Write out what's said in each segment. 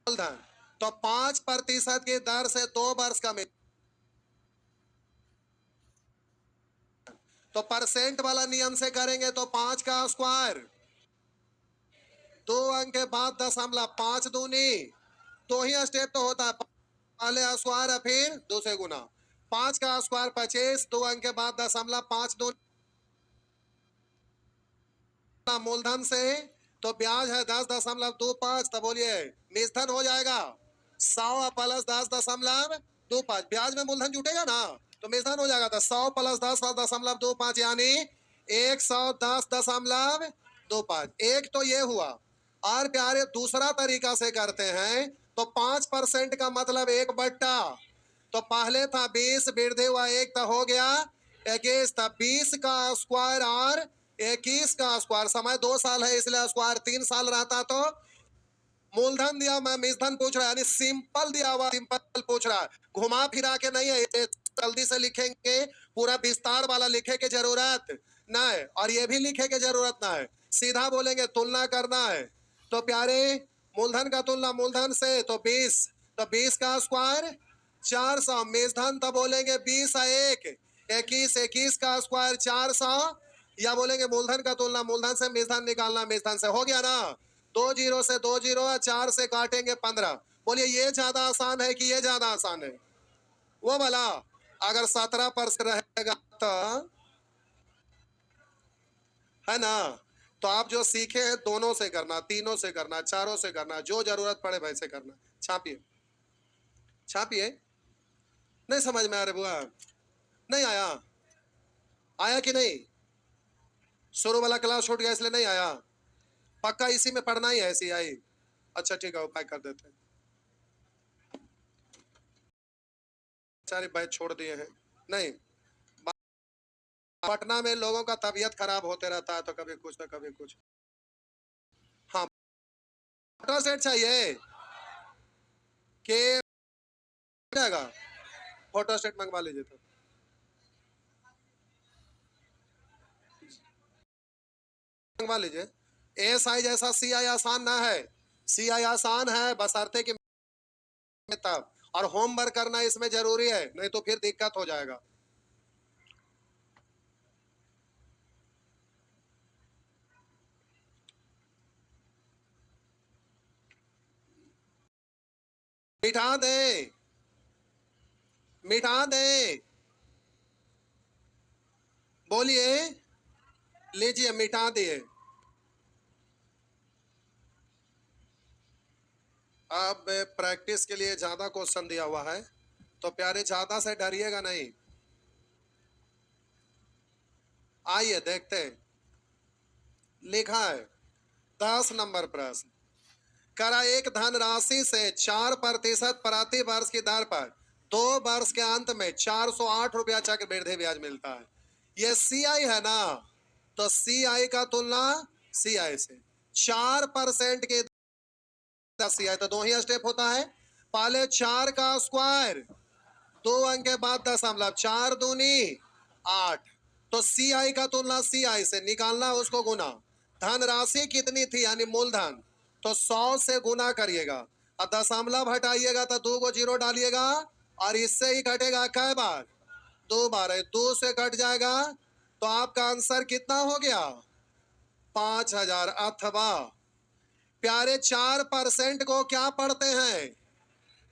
मूलधन। तो 5% की दर से 2 वर्ष का तो परसेंट वाला नियम से करेंगे तो 5 का स्क्वायर, 2 अंक के बाद 5 दूनी, 2 ही स्टेप तो होता है, पहले स्क्वायर है फिर दूसरे गुना। 5 का स्क्वायर 25, 2 अंक के बाद 5 दूनी मूलधन से, तो ब्याज है 10.25। तो बोलिए निधन हो जाएगा 100 प्लस 10.25। ब्याज में मूलधन जुटेगा ना तो निधन हो जाएगा। तो 100 प्लस 10.25 यानी 110.25। एक तो ये हुआ। और प्यारे दूसरा तरीका से करते हैं तो 5% का मतलब 1/। तो पहले था 20, वृद्धि हुआ 1 तो हो गया 21। था 20 का स्क्वायर और 21 का स्क्वायर। समय 2 साल है इसलिए स्क्वायर 3 साल रहता। तो मूलधन दिया, मैं मिसधन पूछ रहा है, यानी सिंपल दिया हुआ, सिंपल पूछ रहा है, घुमा फिरा के नहीं है। जल्दी से लिखेंगे, पूरा विस्तार वाला लिखे की जरूरत ना है और ये भी लिखे की जरूरत ना है, सीधा बोलेंगे तुलना करना है। तो प्यारे मूलधन का तुलना मूलधन से तो 20, तो 20 का स्क्वायर 400। मेजधन तो बोलेंगे 20 1 21, 21 का स्क्वायर 400। या बोलेंगे मूलधन का तुलना मूलधन से, मेजधन निकालना मेजधन से। हो गया ना, 2 जीरो से 2 जीरो है, 4 से काटेंगे 15। बोलिए ये ज्यादा आसान है कि ये ज्यादा आसान है? वो वाला। अगर 17% रहेगा तो है ना। तो आप जो सीखे हैं दोनों से करना, तीनों से करना, चारों से करना, जो जरूरत पड़े वैसे करना। छापिए छापिए। नहीं समझ में आ रहा बुआ? नहीं आया? आया कि नहीं? शुरू वाला क्लास छूट गया इसलिए नहीं आया? पक्का इसी में पढ़ना ही है ऐसी आई? अच्छा ठीक है, उपाय कर देते हैं। सारे बैच छोड़ दिए हैं। नहीं, पटना में लोगों का तबीयत खराब होते रहता है, तो कभी कुछ ना कभी कुछ। हाँ, फोटो सेट चाहिए कि जाएगा? फोटो सेट मंगवा लीजिए। तो मंगवा लीजिए। एस आई जैसा सी आई आसान ना है। सी आई आसान है बशर्ते कि तब, और होमवर्क करना इसमें जरूरी है, नहीं तो फिर दिक्कत हो जाएगा। मिटा दे, मिटा दे, बोलिए। लीजिए मिटा दिए। अब प्रैक्टिस के लिए ज्यादा क्वेश्चन दिया हुआ है, तो प्यारे ज्यादा से डरिएगा नहीं। आइए देखते हैं। लिखा है 10 नंबर प्रश्न। करा एक धनराशि से 4% प्रति वर्ष की दर पर 2 वर्ष के अंत में 408 रुपया चक्रवृद्धि ब्याज मिलता है। ये सी आई है ना, तो सी आई का तुलना सी आई से। 4% के सी आई तो 2 ही स्टेप होता है। पहले 4 का स्क्वायर, 2 अंक के बाद 4 दूनी 8। तो सी आई का तुलना सी आई से निकालना, उसको गुना। धनराशि कितनी थी यानी मूलधन, तो 100 से गुना करिएगा और दशमलव हटाइएगा तो 2 को जीरो डालिएगा और इससे ही घटेगा कै बार? 2 बार है, 2 से कट जाएगा तो आपका आंसर कितना हो गया? 5000। अथवा प्यारे 4% को क्या पढ़ते हैं?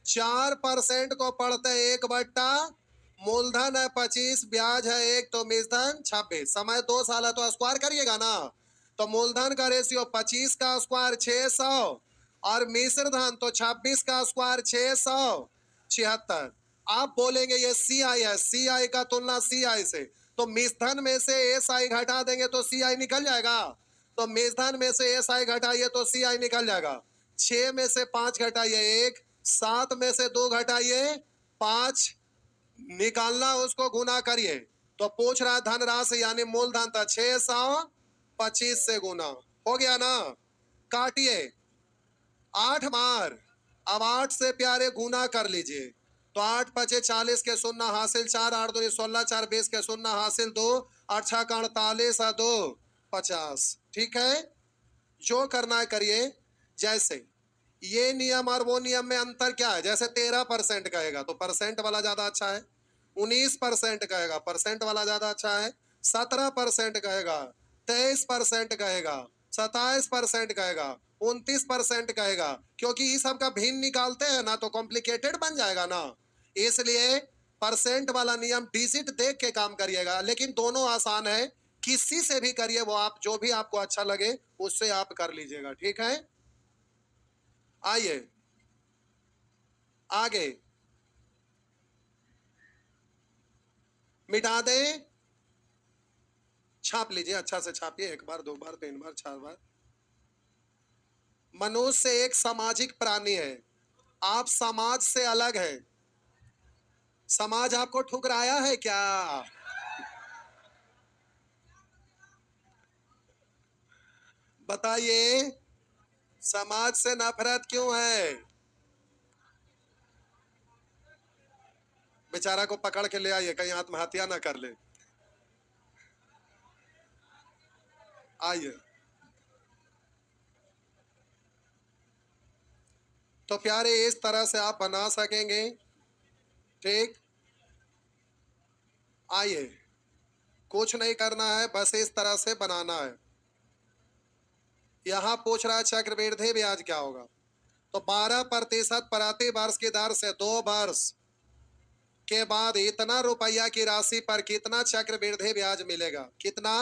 4% को पढ़ते हैं 1/। मूलधन है 25, ब्याज है 1, तो मिश्रधन 26। समय 2 साल है तो स्क्वायर करिएगा ना। तो मूलधन का रेशियो 25 का स्क्वायर 600 और मिश्र धन तो 26 का स्क्वायर 676। आप बोलेंगे ये सी आई है, सी आई का तुलना सी आई से, तो मिश्रधन में से एस आई घटा देंगे तो सी आई निकल जाएगा। तो मिश्रधन में से एस आई घटाइए तो सी आई निकल जाएगा। 6 में से 5 घटाइए 1, 7 में से 2 घटाइए 5, निकालना उसको गुना करिए। तो पूछ रहा धनराशि यानी मूलधन था 625 से गुना। हो गया ना? काटिए 8 बार। अब 8 से प्यारे गुना कर लीजिए तो 8 पचे 40 के शून्य हासिल 4, 8 दूनी 16, 4 20 के शून्य हासिल 2, 8 छः का 48 और 2 50। ठीक है, जो करना है करिए। जैसे ये नियम और वो नियम में अंतर क्या है? जैसे 13% कहेगा तो परसेंट वाला ज्यादा अच्छा है, 19% कहेगा परसेंट वाला ज्यादा अच्छा है, 17% कहेगा, 23% कहेगा, 27% कहेगा, 29% कहेगा, क्योंकि इस सब का भिन्न निकालते हैं ना तो कॉम्प्लिकेटेड बन जाएगा ना। इसलिए परसेंट वाला नियम डिजिट देख के काम करिएगा, लेकिन दोनों आसान है, किसी से भी करिए, वो आप जो भी आपको अच्छा लगे उससे आप कर लीजिएगा, ठीक है। आइए आगे, मिटा दें, छाप लीजिए, अच्छा से छापिए, एक बार, दो बार, तीन बार, चार बार। मनुष्य एक सामाजिक प्राणी है, आप समाज से अलग है। समाज आपको ठुकराया है क्या? बताइए, समाज से नफरत क्यों है? बेचारा को पकड़ के ले आइए, कहीं आत्महत्या ना कर ले। आइए, तो प्यारे इस तरह से आप बना सकेंगे, ठीक। आइए, कुछ नहीं करना है, बस इस तरह से बनाना है। यहां पूछ रहा है चक्रवृद्धि ब्याज क्या होगा, तो 12% प्रति वर्ष की दर से 2 वर्ष के बाद इतना रुपया की राशि पर कितना चक्रवृद्धि ब्याज मिलेगा? कितना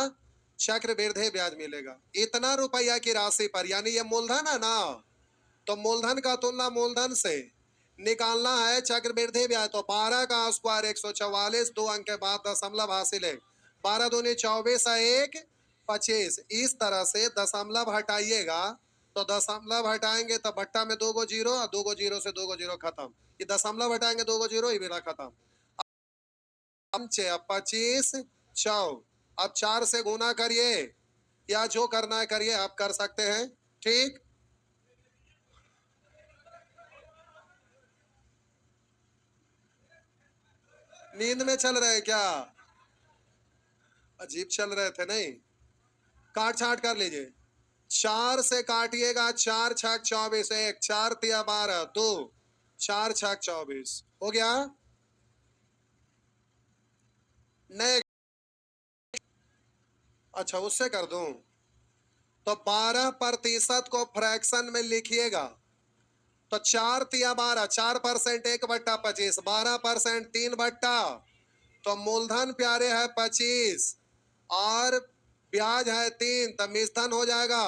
चक्रवृद्धि ब्याज मिलेगा? इतना रुपया की राशि पर, यानी ये मूलधन है ना, तो मूलधन का तुलना मूलधन से निकालना है चक्रवृद्धि ब्याज। तो 12 का स्क्वायर 144, 2 अंक के बाद दशमलव हासिल है, 12 दूनी 24, 1 25। इस तरह से दशमलव हटाइएगा, तो दशमलव हटाएंगे तो बट्टा में 2 गो जीरो, और 2 गो जीरो से 2 गो जीरो खत्म। ये दशमलव हटाएंगे 2 गो जीरो, ये मेरा खत्म। अब 25 100, अब 4 से गुना करिए, या जो करना है करिए, आप कर सकते हैं, ठीक। नींद में चल रहे क्या? अजीब चल रहे थे नहीं। काट छाट कर लीजिए, 4 से काटिएगा, 4 छक 24, 1 4 तिया 12, 2 4 छक 24 हो गया। नेक्स्ट, अच्छा उससे कर दूं, तो 12% को फ्रैक्शन में लिखिएगा, तो 4 तिया 12, 4% 1/25, 12% 3/, तो मूलधन प्यारे है 25 और ब्याज है 3, तो मिश्रण हो जाएगा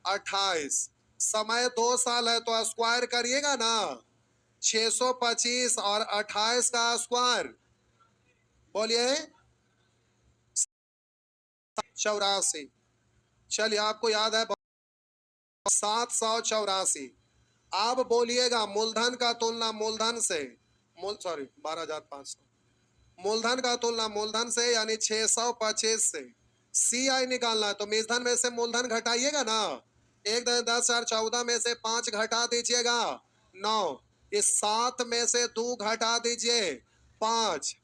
28। समय 2 साल है, तो स्क्वायर करिएगा ना, 625 और 28 का स्क्वायर, बोलिए 84। चलिए, आपको याद है 784। अब बोलिएगा मूलधन का तुलना मूलधन से, सॉरी 12,500, मूलधन का तुलना मूलधन से, यानी 625 से सी आई निकालना है, तो मूलधन में से मूलधन घटाइएगा ना, 1 10 4 14 में से 5 घटा दीजिएगा 9, इस 7 में से 2 घटा दीजिए 5,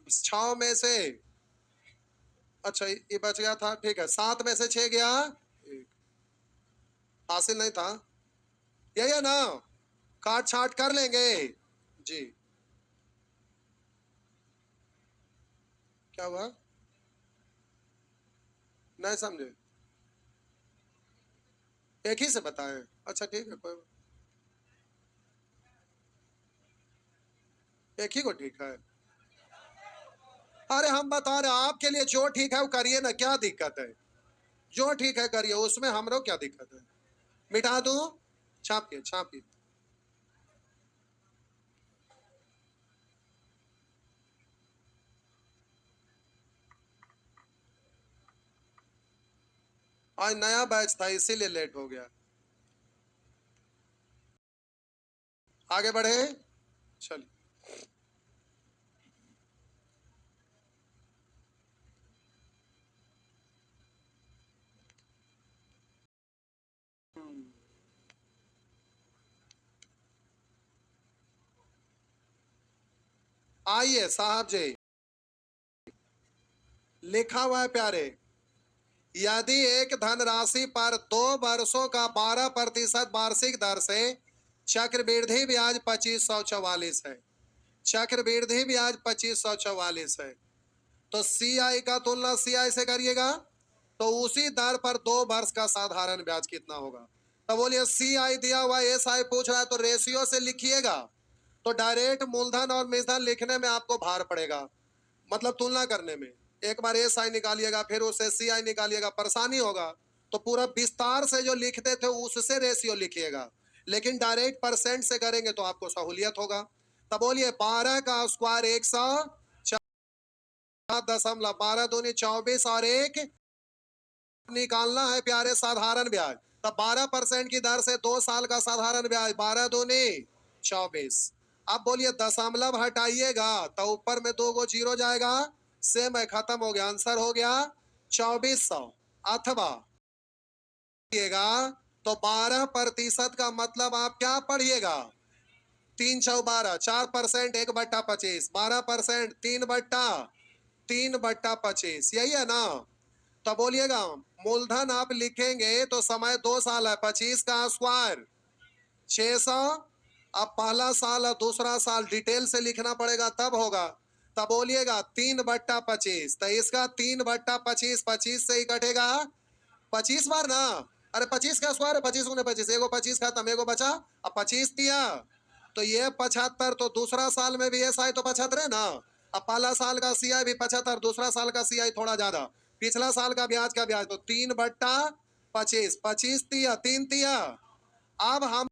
6 में से, अच्छा ये बच गया था, ठीक है, 7 में से 6 गया, हासिल नहीं था, यही है ना, काट छाट कर लेंगे जी। क्या हुआ? नहीं समझे? एक ही से बताएं, अच्छा ठीक है, कोई एक ही को ठीक है। अरे हम बता रहे आपके लिए, जो ठीक है वो करिए ना, क्या दिक्कत है? जो ठीक है करिए, उसमें हमरो क्या दिक्कत है? मिटा दूं, छापिए छापिए। आज नया बैच था इसीलिए लेट हो गया। आगे बढ़े, चलिए। आइए साहब जी, लिखा हुआ है प्यारे, यदि एक धनराशि पर 2 वर्षों का 12% वार्षिक दर से चक्रवृद्धि ब्याज 2544 है, चक्रवृद्धि ब्याज 2544 है, तो सीआई का तुलना सीआई से करिएगा तो उसी दर पर 2 वर्ष का साधारण ब्याज कितना होगा। तो बोलिए सीआई दिया हुआ एसआई पूछ रहा है तो रेशियो से लिखिएगा, तो डायरेक्ट मूलधन और मूलधन लिखने में आपको भार पड़ेगा, मतलब तुलना करने में। एक बार एसआई निकालिएगा फिर उससे सीआई निकालिएगा, परेशानी होगा। तो पूरा विस्तार से जो लिखते थे उससे रेशियो लिखिएगा, लेकिन डायरेक्ट परसेंट से करेंगे तो आपको सहूलियत होगा। तब बोलिए 12 का स्क्वायर 100.12 दूनी 24 और 1 निकालना है प्यारे साधारण ब्याज। तब 12% की दर से 2 साल का साधारण ब्याज 12 दूनी 24। अब बोलिए दशमलव हटाइएगा तो ऊपर में 2 गो जीरो जाएगा, सेम है, खत्म हो गया, आंसर हो गया 2400। अथवा तो 12% का मतलब आप क्या पढ़िएगा, 3 चौ 12, 4% 1/25, 12% 3/25, यही है ना। तो बोलिएगा मूलधन आप लिखेंगे तो समय 2 साल है, 25 का स्क्वायर 600। अब पहला साल और दूसरा साल डिटेल से लिखना पड़ेगा तब होगा। तब बोलिएगा 3/25, तो इसका 3/25 25 से ही कटेगा 25 बार ना। अरे 25 का स्क्वायर है, 25 गुने 25, एगो 25 खत्म, एगो बचा, अब 25 दिया तो ये 75, तो दूसरा साल में भी ऐसा है तो 75 है ना। अब पहला साल का सीआई भी 75, दूसरा साल का सीआई थोड़ा ज्यादा, पिछला साल का ब्याज तो 3/25, 25 दिया, 3 दिया। अब हम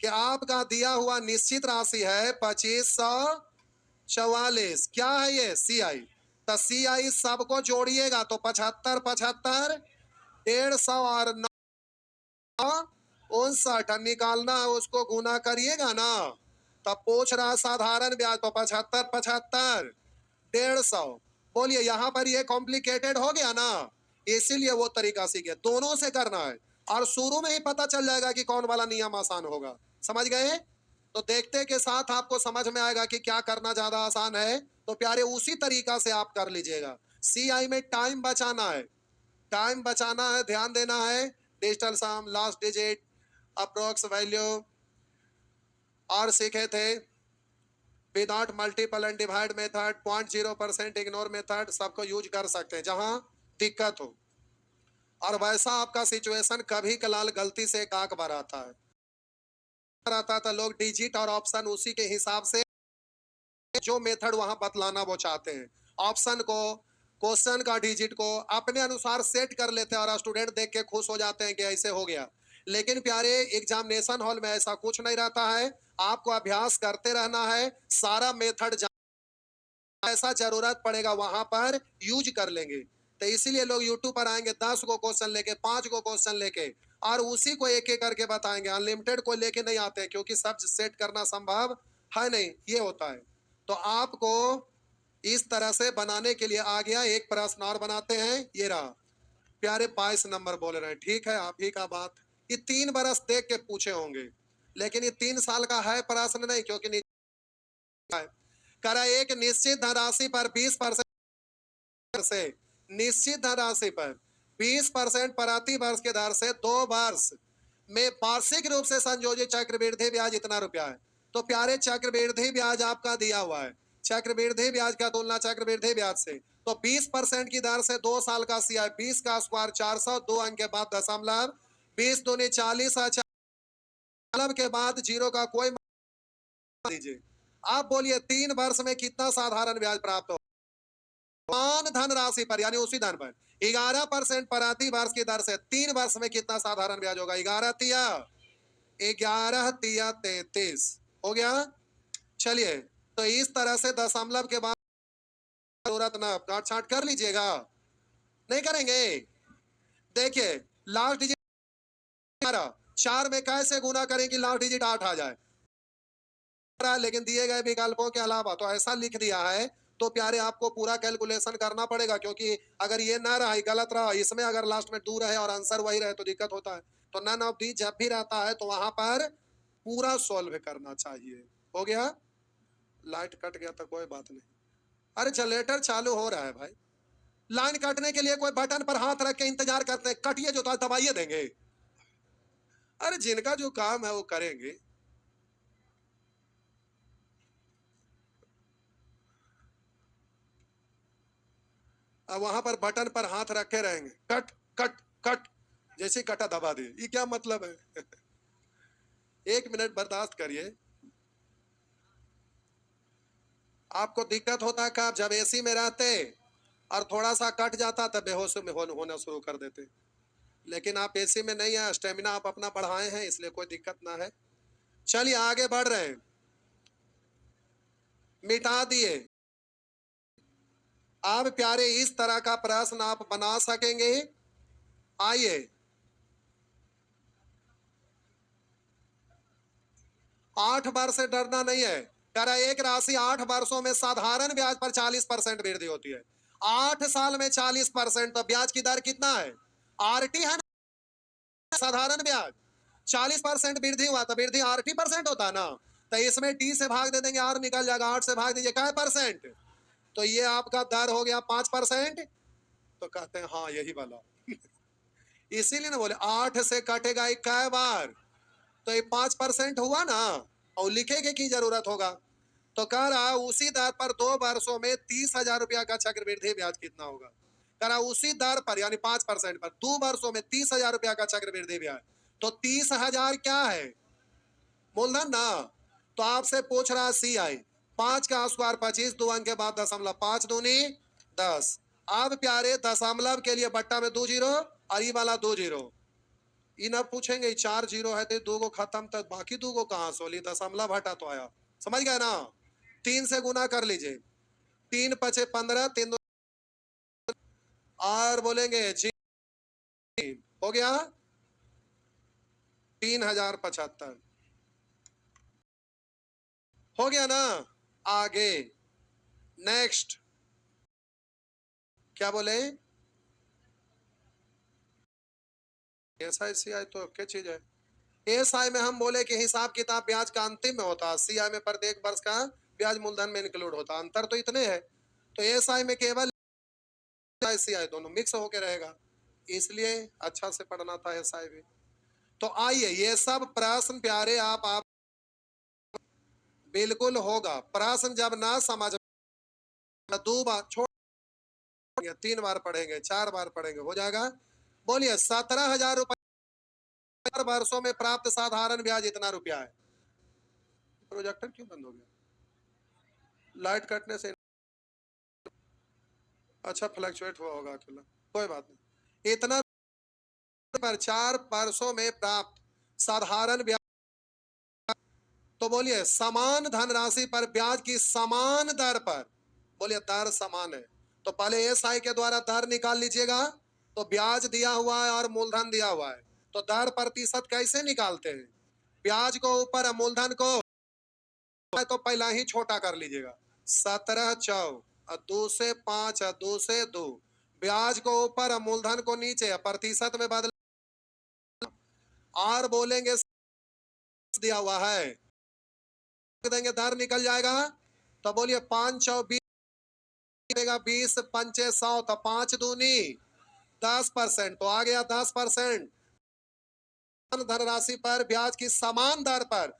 कि आपका दिया हुआ निश्चित राशि है 2544, क्या है ये सीआई। तो सीआई सबको जोड़िएगा तो 75 75 150 और 59 निकालना है, उसको गुना करिएगा ना। तब पूछ रहा साधारण ब्याज तो 75 75 150। बोलिए यहाँ पर ये कॉम्प्लिकेटेड हो गया ना, इसीलिए वो तरीका सीखे, दोनों से करना है और शुरू में ही पता चल जाएगा कि कौन वाला नियम आसान होगा। समझ गए। तो देखते के साथ आपको समझ में आएगा कि क्या करना ज्यादा आसान है, तो प्यारे उसी तरीका से आप कर लीजिएगा। सीआई में टाइम बचाना है, टाइम बचाना है, ध्यान देना है। डिजिटल सम, लास्ट डिजिट, अप्रोक्स वैल्यू और सीखे थे without multiple and divide method, 0.0% ignore method, सबको यूज कर सकते हैं जहां दिक्कत हो। और वैसा आपका सिचुएशन कभी कलाल गलती से एक आंक बार आता था, लोग डिजिट और ऑप्शन उसी के हिसाब से जो मेथड वहां बतलाना वो चाहते हैं, ऑप्शन को क्वेश्चन का डिजिट को अपने अनुसार सेट कर लेते हैं और स्टूडेंट देख के खुश हो जाते हैं कि ऐसे हो गया। लेकिन प्यारे एग्जामिनेशन हॉल में ऐसा कुछ नहीं रहता है, आपको अभ्यास करते रहना है, सारा मेथड ऐसा जरूरत पड़ेगा वहां पर यूज कर लेंगे। तो इसीलिए लोग यूट्यूब पर आएंगे 10 को क्वेश्चन लेके, 5 को क्वेश्चन लेके और उसी को एक एक करके बताएंगे, अनलिमिटेड को लेके नहीं आते क्योंकि सब सेट करना संभव है नहीं, ये होता है। तो आपको इस तरह से बनाने के लिए आ गया। एक प्रश्न और बनाते हैं, ये रहा प्यारे 22 नंबर बोल रहे हैं, ठीक है आप ही का बात। ये 3 बरस देख के पूछे होंगे, लेकिन ये 3 साल का है प्रश्न नहीं, क्योंकि करा एक निश्चित धनराशि पर 20% से निश्चित धनराशि पर 20% प्रति वर्ष के दर से 2 वर्ष में वार्षिक रूप से संयोजित चक्रवृद्धि ब्याज इतना रुपया है। तो प्यारे चक्रवृद्धि ब्याज आपका दिया हुआ है, चक्रवृद्धि ब्याज का तुलना चक्रवृद्धि ब्याज से, तो 20% की दर से 2 साल का सीआई 20 का स्क्वायर 400, 2 अंक के बाद दशमलव, 20 दूनी 40, के बाद जीरो का कोई दीजिए। आप बोलिए 3 वर्ष में कितना साधारण ब्याज प्राप्त हो, समान धनराशि पर यानी उसी धन पर 11% प्रति वर्ष की दर से 3 वर्ष में कितना साधारण ब्याज होगा, 11 तिया 33 हो गया। चलिए तो इस तरह से दशमलव के बाद जरूरत ना काट छाट कर लीजिएगा, नहीं करेंगे। देखिए लास्ट डिजिट 4 में कैसे गुना करें कि लास्ट डिजिट 8 आ जाए, लेकिन दिए गए विकल्पों के अलावा तो ऐसा लिख दिया है, तो प्यारे आपको पूरा कैलकुलेशन करना पड़ेगा, क्योंकि अगर ये ना रहा गलत रहा, इसमें अगर लास्ट में 2 रहे और आंसर वही रहे तो दिक्कत होता है। तो नन ऑफ दी जब भी रहता है तो वहां पर पूरा सॉल्व करना चाहिए। हो गया, लाइट कट गया तो कोई बात नहीं। अरे जनरेटर चालू हो रहा है भाई। लाइन काटने के लिए कोई बटन पर हाथ रख के इंतजार करते हैं, कटिए जो तो दबाइए देंगे। अरे जिनका जो काम है वो करेंगे। अब वहां पर बटन पर हाथ रखे रहेंगे, कट कट कट, जैसे कटा दबा दे, ये क्या मतलब है? 1 मिनट बर्दाश्त करिए। आपको दिक्कत होता कब? जब एसी में रहते और थोड़ा सा कट जाता तब बेहोश में होना शुरू कर देते। लेकिन आप एसी में नहीं है, स्टेमिना आप अपना बढ़ाए हैं, इसलिए कोई दिक्कत ना है। चलिए आगे बढ़ रहे हैं। मिटा दिए। अब प्यारे इस तरह का प्रश्न आप बना सकेंगे। आइए, 8 वर्ष से डरना नहीं है। कह रहा है एक राशि 8 वर्षों में साधारण ब्याज पर 40% वृद्धि होती है। 8 साल में 40%, तो ब्याज की दर कितना है? आरटी है ना, साधारण ब्याज। 40% वृद्धि हुआ तो वृद्धि आरटी परसेंट होता ना, तो इसमें टी से भाग दे देंगे, आर निकल जाएगा, 8 से भाग दीजिए, क्या परसेंट? तो ये आपका दर हो गया 5%। तो कहते हैं हाँ यही वाला। इसीलिए ना बोले 8 से कटेगा इक्का बार, तो ये 5% हुआ ना, और लिखेगे की जरूरत होगा। तो कह रहा उसी दर पर 2 वर्षों में 30,000 रुपया का चक्रवृद्धि ब्याज कितना होगा? कह रहा उसी दर पर यानी 5% पर 2 वर्षों में 30,000 रुपया का चक्रवृद्धि ब्याज, तो 30,000 क्या है? मूलधन ना। तो आपसे पूछ रहा सी आई, 5 का स्क्वायर 25, 2 अंक के बाद दशमलव, 5 दूनी 10। अब प्यारे दशमलव के लिए बट्टा में 2 जीरो और ये वाला 2 जीरो। इन अब पूछेंगे 4 जीरो है तो 2 को खत्म, तक बाकी 2 को कहां सोली, दशमलव हटा तो आया। समझ गए ना? 3 से गुना कर लीजिए, 3 पचे 15, 3 और बोलेंगे जी, हो गया 3075। हो गया ना? आगे नेक्स्ट क्या बोले? एसआईसीआई तो क्या चीज है? एसआई में हम बोले कि हिसाब किताब ब्याज का अंतिम में होता है, सीआई में प्रत्येक वर्ष का ब्याज मूलधन में इंक्लूड होता है। अंतर तो इतने है। तो एसआई में केवल सीआई दोनों मिक्स होके रहेगा, इसलिए अच्छा से पढ़ना था एसआई भी। तो आइए, ये सब प्रश्न प्यारे आप बिल्कुल होगा। प्रश्न जब ना समझ, 2 बार छोड़, 3 बार पढ़ेंगे, 4 बार पढ़ेंगे, हो जाएगा। बोलिए 17,000 रुपए वर्षों में प्राप्त साधारण ब्याज इतना रुपया है। प्रोजेक्टर क्यों बंद हो गया? लाइट कटने से अच्छा फ्लक्चुएट हुआ होगा अकेला, कोई बात नहीं। इतना पर 4 वर्षों में प्राप्त साधारण ब्याज, तो बोलिए समान धनराशि पर ब्याज की समान दर पर, बोलिए दर समान है, तो पहले एसआई के द्वारा दर निकाल लीजिएगा। तो ब्याज दिया हुआ है और मूलधन दिया हुआ है, तो दर प्रतिशत कैसे निकालते हैं? ब्याज को ऊपर मूलधन को तो पहला ही छोटा कर लीजिएगा, 17 चौ और 2 से 5 और 2 से 2, ब्याज को ऊपर और मूलधन को नीचे, प्रतिशत में बदल और बोलेंगे दिया हुआ है, देंगे दर निकल जाएगा। तो बोलिए 5 चौ 20, 20 पंचे 100, तो 5 दूनी 10%, तो आ गया 10%। धनराशि पर ब्याज की समान दर पर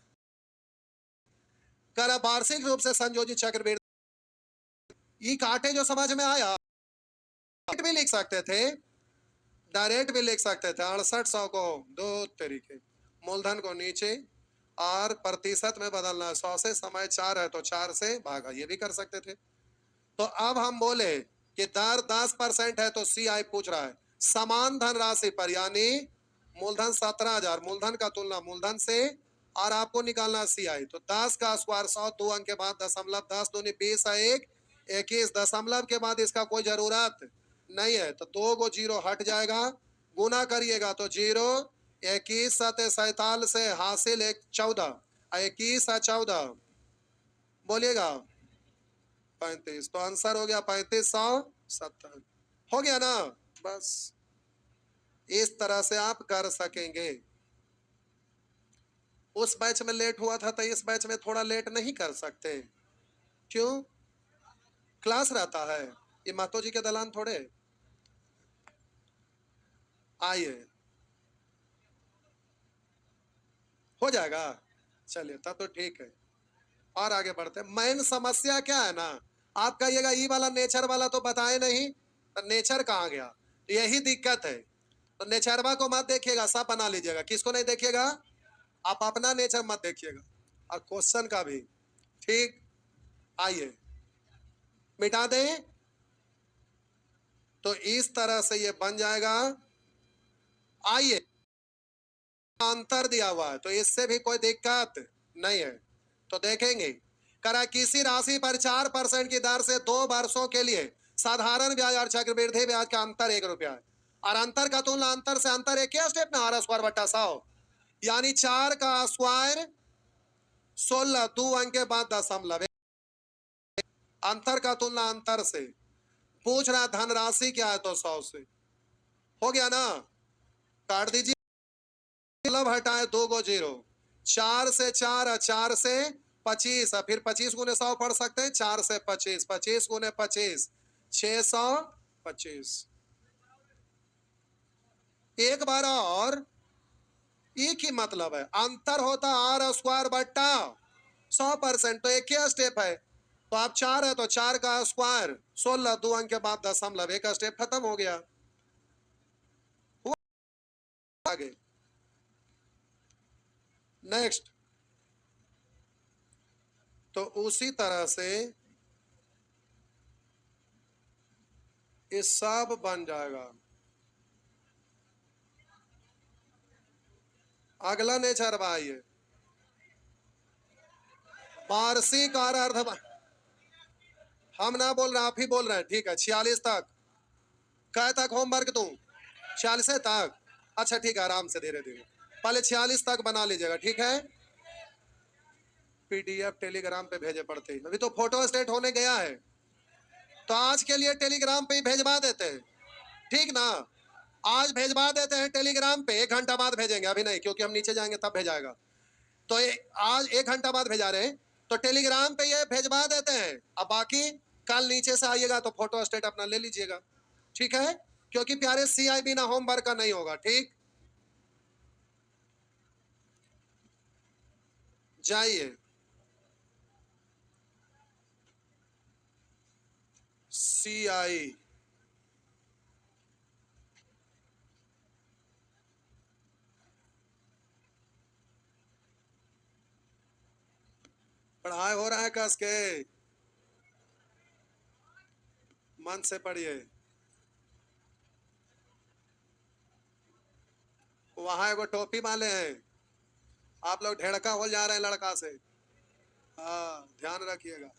कर वार्षिक रूप से संयोजित चक्रवृद्धि, ये काटे जो समझ में आया, भी लिख सकते थे, डायरेक्ट भी लिख सकते थे। 6800 को 2 तरीके, मूलधन को नीचे और प्रतिशत में बदलना, 100 से समय 4 है तो 4 से भागा, ये भी कर सकते थे। तो अब हम बोले कि दर 10% है, तो सी आई पूछ रहा है समान धनराशि पर, यानी मूलधन 17,000, मूलधन का तुलना मूलधन से, और आपको निकालना सी आई। तो 10 का स्क्वायर 100, 2 अंक के बाद दशमलव, 10 दूनी 20 है, 1 21, दशमलव के बाद इसका कोई जरूरत नहीं है, तो 2 को जीरो हट जाएगा, गुना करिएगा तो 0, 21 सते 47 से हासिल 1 14, 21 14, बोलिएगा 35, तो आंसर हो गया 3570। हो गया ना? बस इस तरह से आप कर सकेंगे। उस बैच में लेट हुआ था तो इस बैच में थोड़ा लेट नहीं कर सकते, क्यों? क्लास रहता है। ये मातो जी के दलान थोड़े। आइए, हो जाएगा, चलिए तब तो ठीक है। और आगे बढ़ते हैं। मेन समस्या क्या है ना, आप कहिएगा ई वाला नेचर वाला तो बताए नहीं, तो नेचर कहाँ गया, यही दिक्कत है। तो नेचरवा को मत देखिएगा, सब बना लीजिएगा। किसको नहीं देखिएगा, आप अपना नेचर मत देखिएगा, और क्वेश्चन का भी। ठीक, आइए मिटा दें, तो इस तरह से ये बन जाएगा। आइए, अंतर दिया हुआ है तो इससे भी कोई दिक्कत नहीं है। तो देखेंगे, करा किसी राशि पर 4% की दर से 2 वर्षों के लिए साधारण ब्याज और चक्रवृद्धि ब्याज का अंतर 1 रुपया है, और अंतर का तुलना अंतर से अंतर एक स्टेप में आर स्क्वायर बटा 100, यानी 4 का स्क्वायर 16, 2 अंक के बाद दशमलव। अंतर का तुलना अंतर से पूछ रहा, धनराशि क्या है तो 100 से हो गया ना, काट दीजिए, मतलब हटाए 2 को 0, 4 से 4, 4 से 25, फिर 25 गुने 100 पढ़ सकते हैं, 4 से 25, 25 गुने 25, 625। एक बार और, एक ही मतलब है, अंतर होता आर स्क्वायर बट्टा 100%, तो एक ही स्टेप है। तो आप 4 है तो 4 का स्क्वायर 16, 2 अंक के बाद दशमलव, एक स्टेप खत्म हो गया। आगे नेक्स्ट, तो उसी तरह से ये सब बन जाएगा। अगला नेचर आइए, वार्षिक और अर्ध, हम ना बोल रहे, आप ही बोल रहे हैं, ठीक है। 46 तक, कै तक होमवर्क दूं, 46 तक, अच्छा ठीक है, आराम से धीरे धीरे, पहले 46 तक बना लीजिएगा, ठीक है। पीडीएफ टेलीग्राम पे भेजे पड़ते हैं, अभी तो फोटो स्टेट होने गया है, तो आज के लिए टेलीग्राम पे ही भेजवा देते हैं, ठीक ना। आज भेजवा देते हैं टेलीग्राम पे, 1 घंटा बाद भेजेंगे, अभी नहीं, क्योंकि हम नीचे जाएंगे तब भेजाएगा। तो आज 1 घंटा बाद भेजा रहे हैं, तो टेलीग्राम पे ये भेजवा देते हैं। अब बाकी कल नीचे से आइएगा तो फोटो स्टेट अपना ले लीजिएगा, ठीक है, क्योंकि प्यारे सीआई बिना होमवर्क का नहीं होगा, ठीक। जाइए, सीआई पढ़ाई हो रहा है, कस के मन से पढ़िए। वहां एगो टोपी वाले हैं, आप लोग ढेड़का हो जा रहे हैं लड़का से, हाँ ध्यान रखिएगा।